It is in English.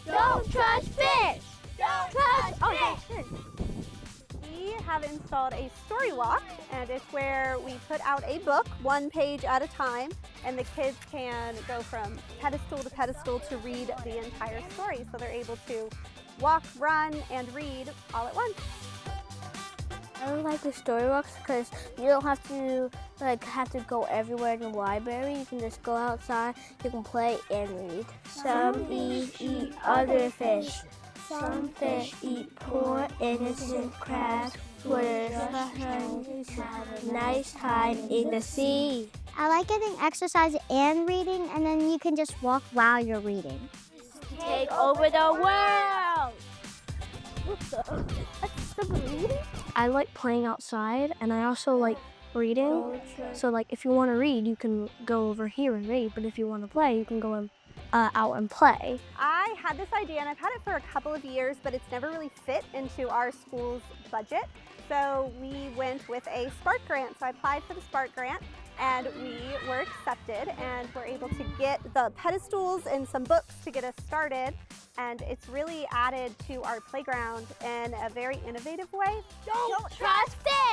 Don't trust fish! Don't trust fish! We have installed a story walk, and it's where we put out a book, one page at a time, and the kids can go from pedestal to pedestal to read the entire story. So they're able to walk, run, and read all at once. I really like the story walks because you don't have to go everywhere in the library. You can just go outside, you can play and read. Some fish eat other fish. Some fish eat poor innocent crabs. Where have a nice time in the sea. I like getting exercise and reading, and then you can just walk while you're reading. Take over the world! I like playing outside, and I also like reading. So like if you want to read, you can go over here and read, but if you want to play, you can go out and play. I had this idea, and I've had it for a couple of years, but it's never really fit into our school's budget. So we went with a Spark grant. So I applied for the Spark grant, and we were accepted, and we're able to get the pedestals and some books to get us started. And it's really added to our playground in a very innovative way. Don't trust fish!